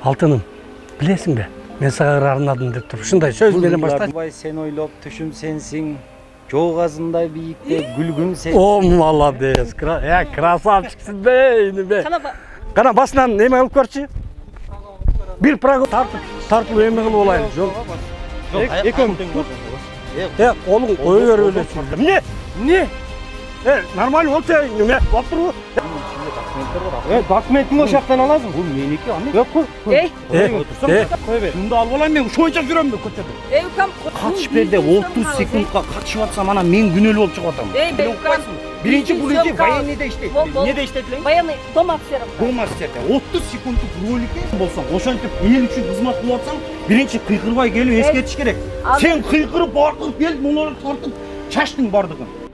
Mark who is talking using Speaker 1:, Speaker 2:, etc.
Speaker 1: Алтыным, білесің бе? Мен саған арнадым деп тұр. Шындай сөз менен баштан.
Speaker 2: Бай сен ойлоп түшүм сенсиң. Жол азындай бийикте гүлгүн сен.
Speaker 1: О, молодец. Красавчиксың бе, иниме. Қана басынан неме қылып көрші? Bir прагы тартып еме қылып олайын. Жоқ. Екем. Олың ой өрелесің. Не? Нормально болса, неме? Болып тұру.
Speaker 2: Документин о жақтан аласың. Бұл менекі аны.
Speaker 1: Yok koy. Koy be. Şunu da al olan ben şoyca жүрөм бе көтөрдüm.
Speaker 2: Катышып берде 30 секундка катышып атсам ана мен күнөөлүү болуп чыгып атам. Биринчи бул ишти военныйда иштейт. Эмнеде иштейт элең?
Speaker 3: Военный дом офицером.
Speaker 2: Дом офицерде 30 секундтук ролики болсо, ошентип эл үчүн кызмат кылып атсаң, биринчи кыйкырбай келип эскертиш керек. Сен кыйкырып, баркып келип, муну тартып чачтың бардыгын.